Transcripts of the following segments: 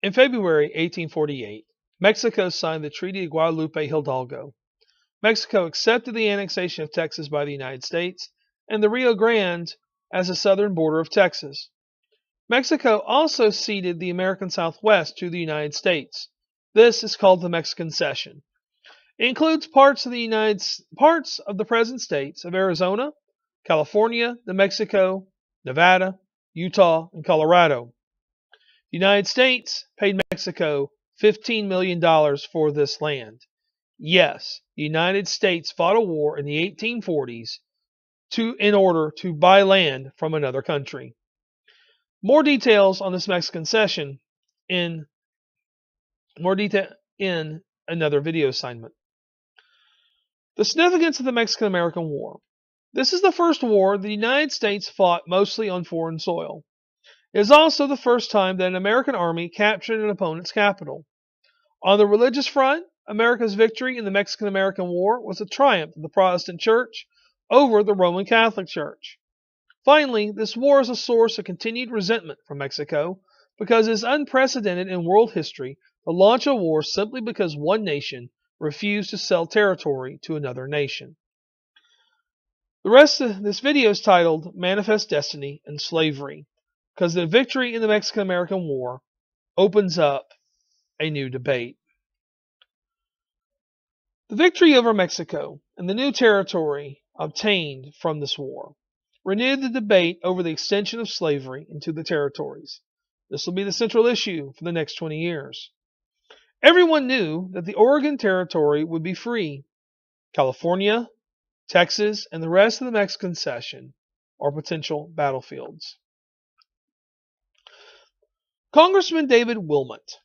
In February 1848, Mexico signed the Treaty of Guadalupe Hidalgo. Mexico accepted the annexation of Texas by the United States and the Rio Grande as the southern border of Texas. Mexico also ceded the American Southwest to the United States. This is called the Mexican Cession. It includes parts of the present states of Arizona, California, New Mexico, Nevada, Utah, and Colorado. The United States paid Mexico $15 million for this land. Yes, the United States fought a war in the 1840s in order to buy land from another country. More details on this Mexican Cession in another video assignment. The significance of the Mexican-American War. This is the first war the United States fought mostly on foreign soil. It is also the first time that an American army captured an opponent's capital. On the religious front, America's victory in the Mexican-American War was a triumph of the Protestant Church over the Roman Catholic Church. Finally, this war is a source of continued resentment from Mexico because it is unprecedented in world history to launch a war simply because one nation refused to sell territory to another nation. The rest of this video is titled Manifest Destiny and Slavery, because the victory in the Mexican-American War opens up a new debate. The victory over Mexico and the new territory obtained from this war renewed the debate over the extension of slavery into the territories. This will be the central issue for the next 20 years. Everyone knew that the Oregon Territory would be free. California, Texas, and the rest of the Mexican Cession are potential battlefields. Congressman David Wilmot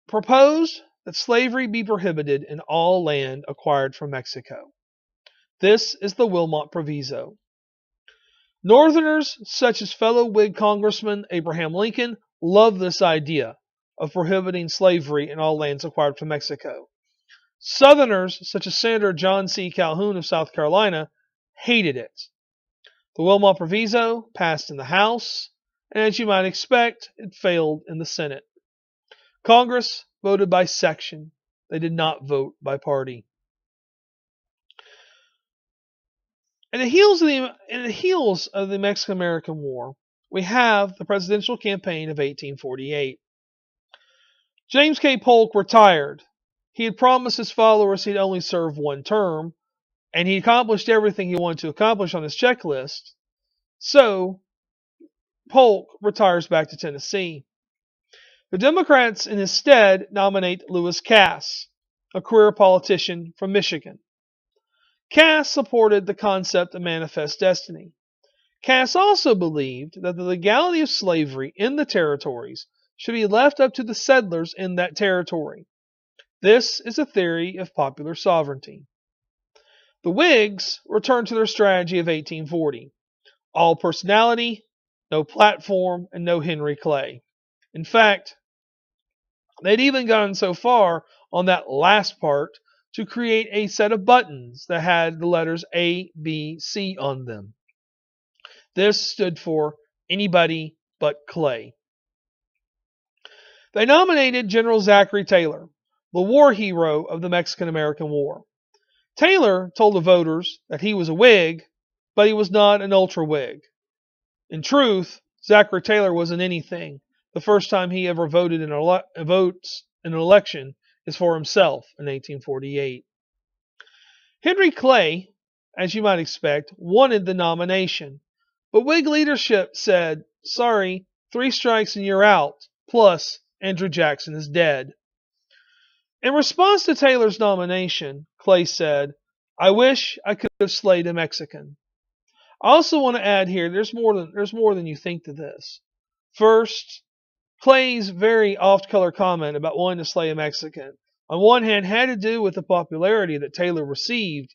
proposed that slavery be prohibited in all land acquired from Mexico. This is the Wilmot Proviso. Northerners, such as fellow Whig Congressman Abraham Lincoln, loved this idea of prohibiting slavery in all lands acquired from Mexico. Southerners, such as Senator John C. Calhoun of South Carolina, hated it. The Wilmot Proviso passed in the House, and as you might expect, it failed in the Senate. Congress voted by section. They did not vote by party. In the heels of the Mexican-American War, we have the presidential campaign of 1848. James K. Polk retired. He had promised his followers he'd only serve one term, and he accomplished everything he wanted to accomplish on his checklist. So, Polk retires back to Tennessee. The Democrats in his stead nominate Lewis Cass, a career politician from Michigan. Cass supported the concept of manifest destiny. Cass also believed that the legality of slavery in the territories should be left up to the settlers in that territory. This is a theory of popular sovereignty. The Whigs returned to their strategy of 1840. All personality, no platform, and no Henry Clay. In fact, they'd even gone so far on that last part to create a set of buttons that had the letters A, B, C on them. This stood for anybody but Clay. They nominated General Zachary Taylor, the war hero of the Mexican-American War. Taylor told the voters that he was a Whig, but he was not an ultra-Whig. In truth, Zachary Taylor wasn't anything. The first time he ever voted in an election is for himself in 1848. Henry Clay, as you might expect, wanted the nomination, but Whig leadership said, sorry, 3 strikes and you're out, plus Andrew Jackson is dead. In response to Taylor's nomination, Clay said, I wish I could have slayed a Mexican. I also want to add here, there's more than you think to this. First, Clay's very off-color comment about wanting to slay a Mexican, on one hand, had to do with the popularity that Taylor received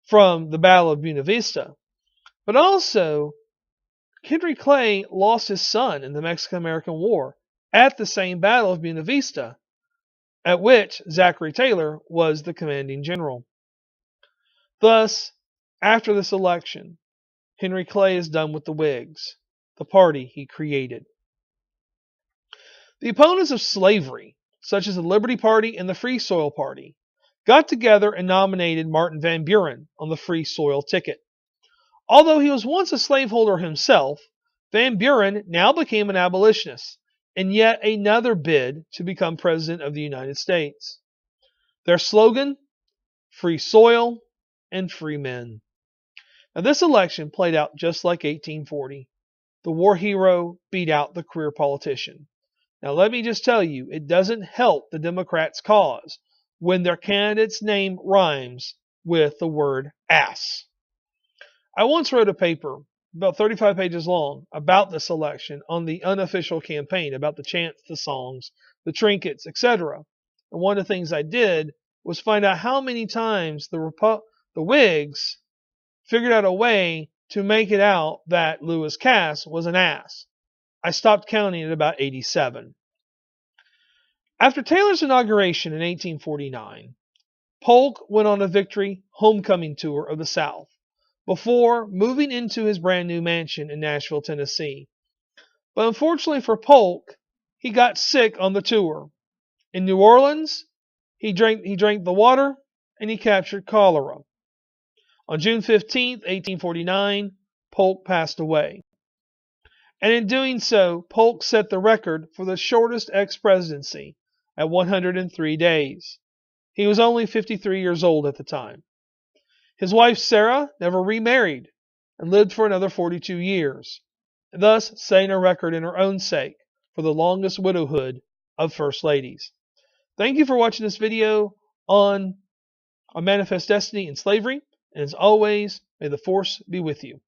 from the Battle of Buena Vista, but also Henry Clay lost his son in the Mexican-American War at the same Battle of Buena Vista, at which Zachary Taylor was the commanding general. Thus, after this election, Henry Clay is done with the Whigs, the party he created. The opponents of slavery, such as the Liberty Party and the Free Soil Party, got together and nominated Martin Van Buren on the Free Soil ticket. Although he was once a slaveholder himself, Van Buren now became an abolitionist in yet another bid to become President of the United States. Their slogan, Free Soil and Free Men. Now this election played out just like 1840. The war hero beat out the career politician. Now let me just tell you, it doesn't help the Democrats' cause when their candidate's name rhymes with the word ass. I once wrote a paper, about 35 pages long, about this election on the unofficial campaign, about the chants, the songs, the trinkets, etc. And one of the things I did was find out how many times the Whigs figured out a way to make it out that Lewis Cass was an ass. I stopped counting at about 87. After Taylor's inauguration in 1849, Polk went on a victory homecoming tour of the South before moving into his brand new mansion in Nashville, Tennessee. But unfortunately for Polk, he got sick on the tour. In New Orleans, he drank the water and he captured cholera. On June 15, 1849, Polk passed away. And in doing so, Polk set the record for the shortest ex-presidency at 103 days. He was only 53 years old at the time. His wife Sarah never remarried and lived for another 42 years, thus setting a record in her own sake for the longest widowhood of first ladies. Thank you for watching this video on Manifest Destiny and Slavery, and as always, may the Force be with you.